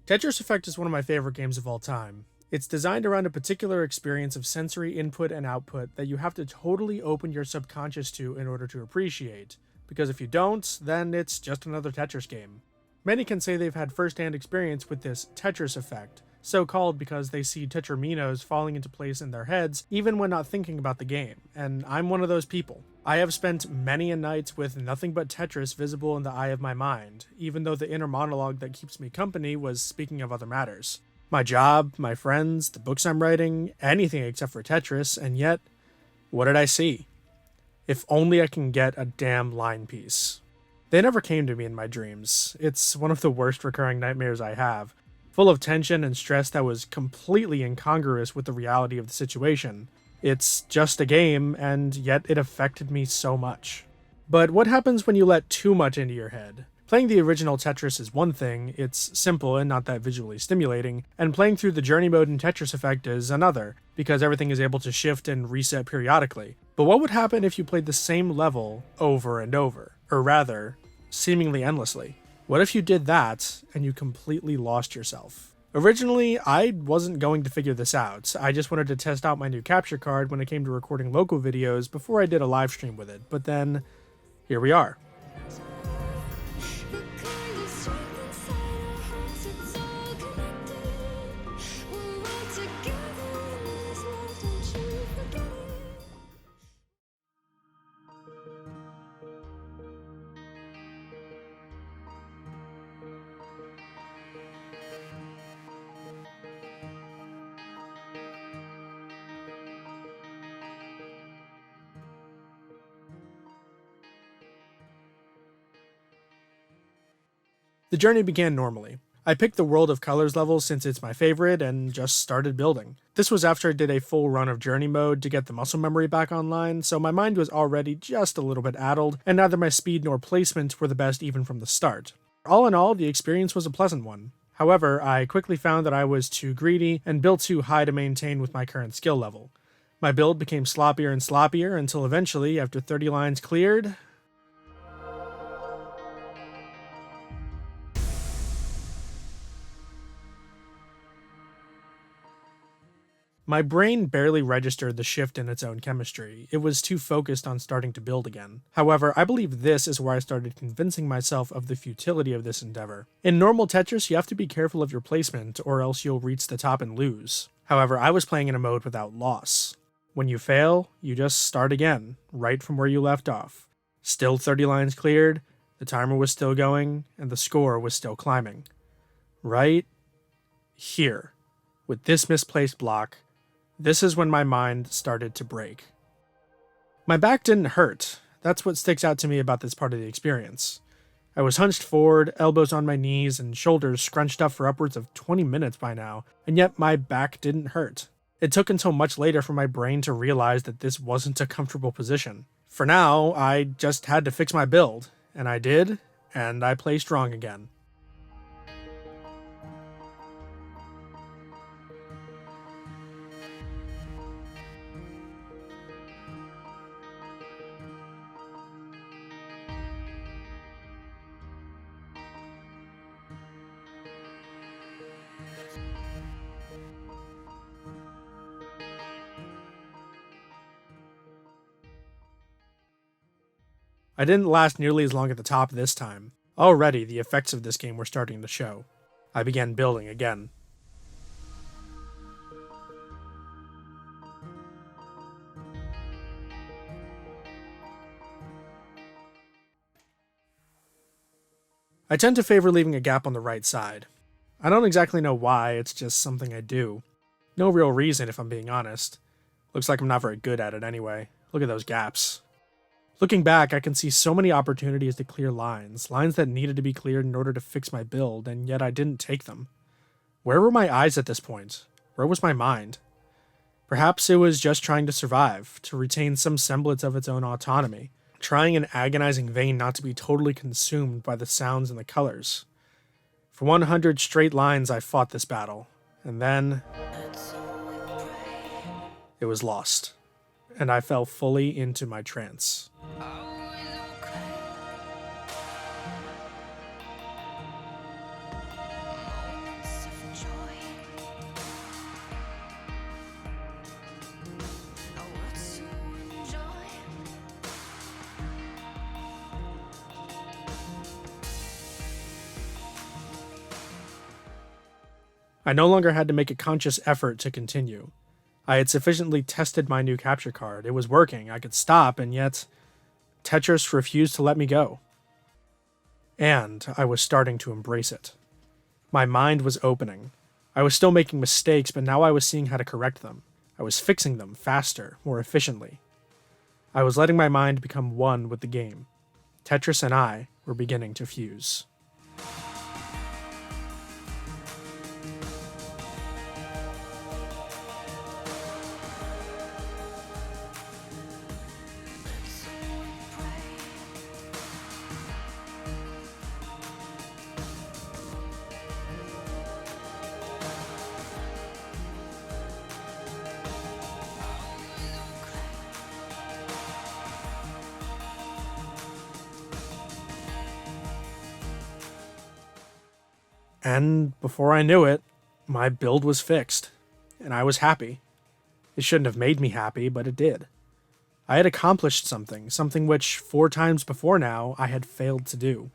Tetris Effect is one of my favorite games of all time. It's designed around a particular experience of sensory input and output that you have to totally open your subconscious to in order to appreciate, because if you don't, then it's just another Tetris game. Many can say they've had first-hand experience with this Tetris Effect, so called because they see Tetraminos falling into place in their heads even when not thinking about the game, and I'm one of those people. I have spent many a night with nothing but Tetris visible in the eye of my mind, even though the inner monologue that keeps me company was speaking of other matters. My job, my friends, the books I'm writing, anything except for Tetris, and yet, what did I see? If only I can get a damn line piece. They never came to me in my dreams. It's one of the worst recurring nightmares I have, full of tension and stress that was completely incongruous with the reality of the situation. It's just a game, and yet it affected me so much. But what happens when you let too much into your head? Playing the original Tetris is one thing, it's simple and not that visually stimulating, and playing through the journey mode in Tetris Effect is another, because everything is able to shift and reset periodically. But what would happen if you played the same level over and over? Or rather, seemingly endlessly? What if you did that, and you completely lost yourself? Originally, I wasn't going to figure this out. I just wanted to test out my new capture card when it came to recording local videos before I did a live stream with it, but then, here we are. The journey began normally. I picked the World of Colors level since it's my favorite and just started building. This was after I did a full run of journey mode to get the muscle memory back online, so my mind was already just a little bit addled, and neither my speed nor placement were the best even from the start. All in all, the experience was a pleasant one. However, I quickly found that I was too greedy and built too high to maintain with my current skill level. My build became sloppier and sloppier until eventually, after 30 lines cleared, my brain barely registered the shift in its own chemistry. It was too focused on starting to build again. However, I believe this is where I started convincing myself of the futility of this endeavor. In normal Tetris, you have to be careful of your placement, or else you'll reach the top and lose. However, I was playing in a mode without loss. When you fail, you just start again, right from where you left off. Still 30 lines cleared, the timer was still going, and the score was still climbing. Right here, with this misplaced block, this is when my mind started to break. My back didn't hurt. That's what sticks out to me about this part of the experience. I was hunched forward, elbows on my knees, and shoulders scrunched up for upwards of 20 minutes by now, and yet my back didn't hurt. It took until much later for my brain to realize that this wasn't a comfortable position. For now, I just had to fix my build, and I did, and I placed wrong again. I didn't last nearly as long at the top this time. Already, the effects of this game were starting to show. I began building again. I tend to favor leaving a gap on the right side. I don't exactly know why, it's just something I do. No real reason if I'm being honest. Looks like I'm not very good at it anyway. Look at those gaps. Looking back, I can see so many opportunities to clear lines that needed to be cleared in order to fix my build, and yet I didn't take them. Where were my eyes at this point? Where was my mind? Perhaps it was just trying to survive, to retain some semblance of its own autonomy, trying in agonizing vain not to be totally consumed by the sounds and the colors. For 100 straight lines I fought this battle, and then it was lost, and I fell fully into my trance. I no longer had to make a conscious effort to continue. I had sufficiently tested my new capture card. It was working, I could stop, and yet Tetris refused to let me go. And I was starting to embrace it. My mind was opening. I was still making mistakes, but now I was seeing how to correct them. I was fixing them faster, more efficiently. I was letting my mind become one with the game. Tetris and I were beginning to fuse. And before I knew it, my build was fixed, and I was happy. It shouldn't have made me happy, but it did. I had accomplished something which 4 times before now I had failed to do.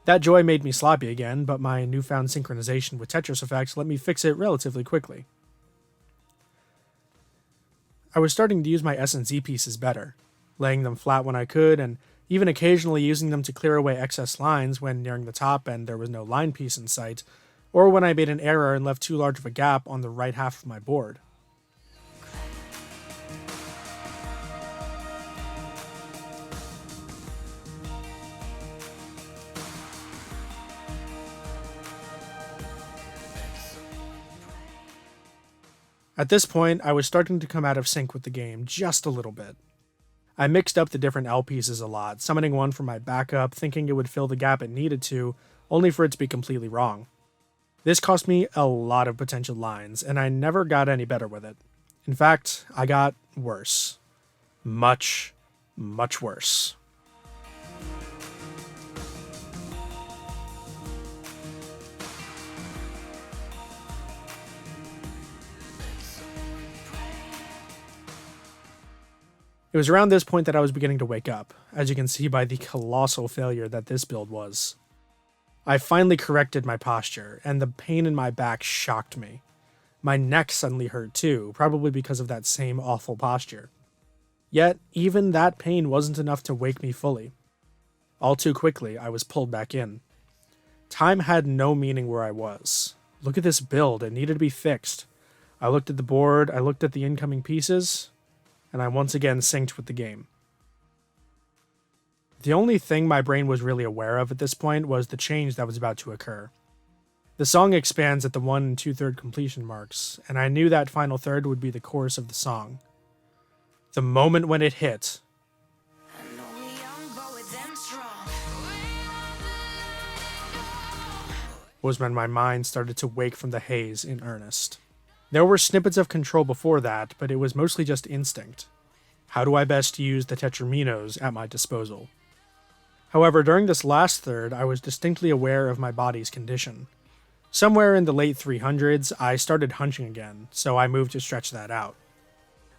That joy made me sloppy again, but my newfound synchronization with Tetris Effect let me fix it relatively quickly. I was starting to use my S and Z pieces better, laying them flat when I could, and even occasionally using them to clear away excess lines when nearing the top and there was no line piece in sight, or when I made an error and left too large of a gap on the right half of my board. At this point, I was starting to come out of sync with the game just a little bit. I mixed up the different L pieces a lot, summoning one for my backup, thinking it would fill the gap it needed to, only for it to be completely wrong. This cost me a lot of potential lines, and I never got any better with it. In fact, I got worse. Much, much worse. It was around this point that I was beginning to wake up, as you can see by the colossal failure that this build was. I finally corrected my posture, and the pain in my back shocked me. My neck suddenly hurt too, probably because of that same awful posture. Yet, even that pain wasn't enough to wake me fully. All too quickly, I was pulled back in. Time had no meaning where I was. Look at this build, it needed to be fixed. I looked at the board, I looked at the incoming pieces, and I once again synced with the game. The only thing my brain was really aware of at this point was the change that was about to occur. The song expands at the 1 2/3 completion marks, and I knew that final third would be the chorus of the song. The moment when it hit, was when my mind started to wake from the haze in earnest. There were snippets of control before that, but it was mostly just instinct. How do I best use the tetraminos at my disposal? However, during this last third, I was distinctly aware of my body's condition. Somewhere in the late 300s, I started hunching again, so I moved to stretch that out.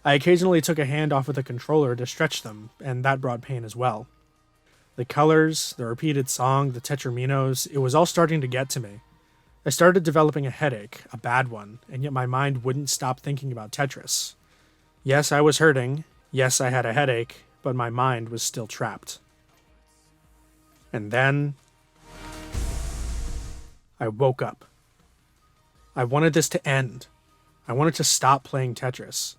I occasionally took a hand off of the controller to stretch them, and that brought pain as well. The colors, the repeated song, the tetraminos, it was all starting to get to me. I started developing a headache, a bad one, and yet my mind wouldn't stop thinking about Tetris. Yes, I was hurting. Yes, I had a headache, but my mind was still trapped. And then I woke up. I wanted this to end. I wanted to stop playing Tetris.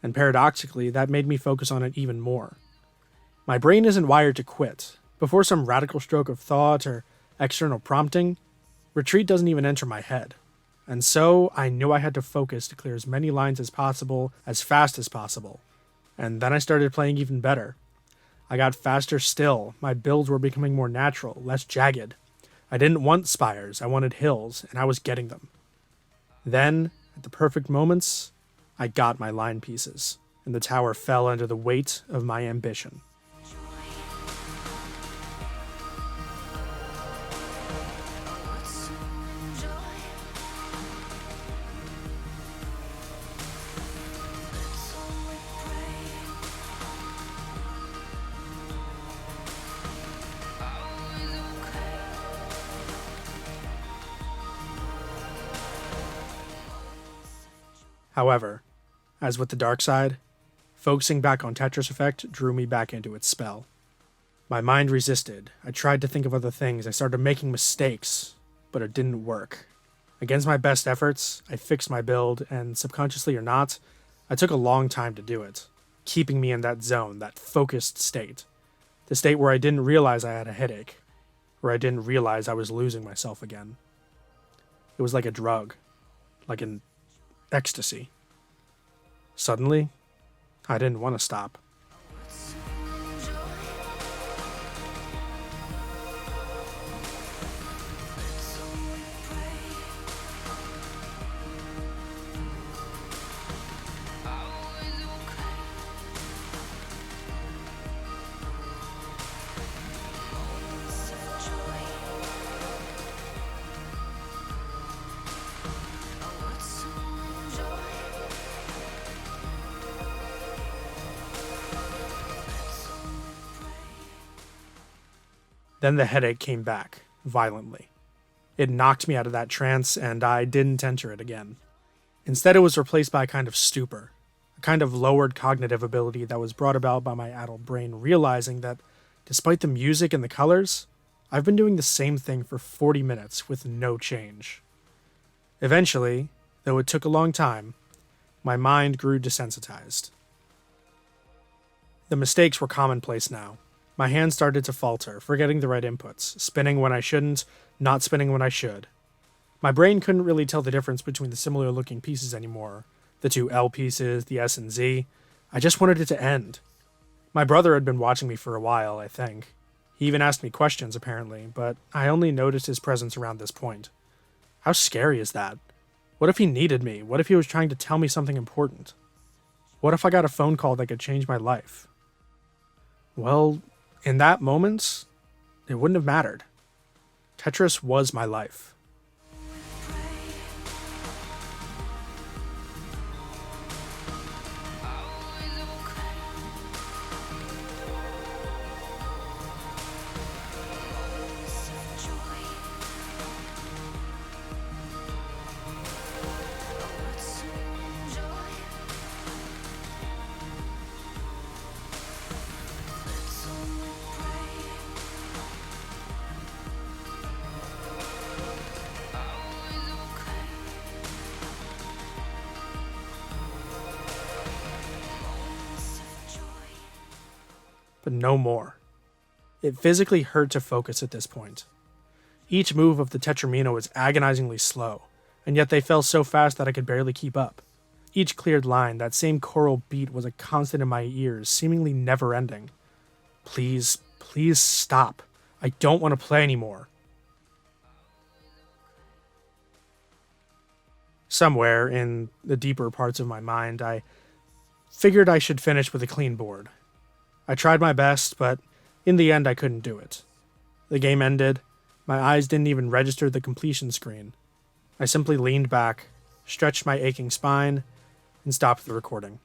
and paradoxically, that made me focus on it even more. My brain isn't wired to quit. Before some radical stroke of thought or external prompting, retreat doesn't even enter my head. And so, I knew I had to focus to clear as many lines as possible, as fast as possible. And then I started playing even better. I got faster still, my builds were becoming more natural, less jagged. I didn't want spires, I wanted hills, and I was getting them. Then, at the perfect moments, I got my line pieces, and the tower fell under the weight of my ambition. However, as with the dark side, focusing back on Tetris Effect drew me back into its spell. My mind resisted. I tried to think of other things. I started making mistakes, but it didn't work. Against my best efforts, I fixed my build, and subconsciously or not, I took a long time to do it, keeping me in that zone, that focused state. The state where I didn't realize I had a headache, where I didn't realize I was losing myself again. It was like a drug, like an ecstasy. Suddenly, I didn't want to stop. Then the headache came back, violently. It knocked me out of that trance, and I didn't enter it again. Instead, it was replaced by a kind of stupor, a kind of lowered cognitive ability that was brought about by my adult brain realizing that, despite the music and the colors, I've been doing the same thing for 40 minutes with no change. Eventually, though it took a long time, my mind grew desensitized. The mistakes were commonplace now. My hands started to falter, forgetting the right inputs, spinning when I shouldn't, not spinning when I should. My brain couldn't really tell the difference between the similar looking pieces anymore, the two L pieces, the S and Z. I just wanted it to end. My brother had been watching me for a while, I think. He even asked me questions, apparently, but I only noticed his presence around this point. How scary is that? What if he needed me? What if he was trying to tell me something important? What if I got a phone call that could change my life? Well, in that moment, it wouldn't have mattered. Tetris was my life. But no more. It physically hurt to focus at this point. Each move of the Tetramino was agonizingly slow, and yet they fell so fast that I could barely keep up. Each cleared line, that same choral beat, was a constant in my ears, seemingly never-ending. Please, please stop. I don't want to play anymore. Somewhere, in the deeper parts of my mind, I figured I should finish with a clean board. I tried my best, but in the end I couldn't do it. The game ended. My eyes didn't even register the completion screen. I simply leaned back, stretched my aching spine, and stopped the recording.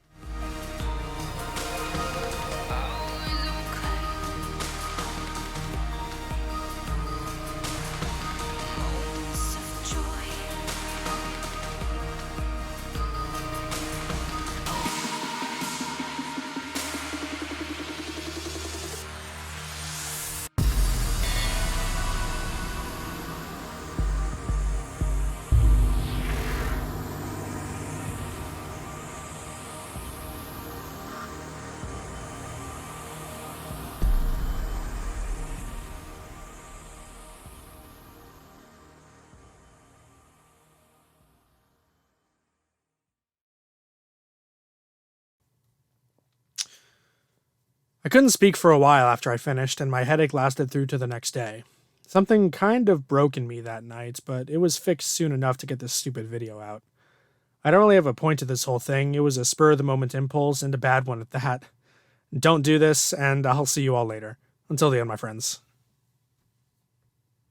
I couldn't speak for a while after I finished, and my headache lasted through to the next day. Something kind of broke in me that night, but it was fixed soon enough to get this stupid video out. I don't really have a point to this whole thing. It was a spur-of-the-moment impulse, and a bad one at that. Don't do this, and I'll see you all later. Until then, my friends.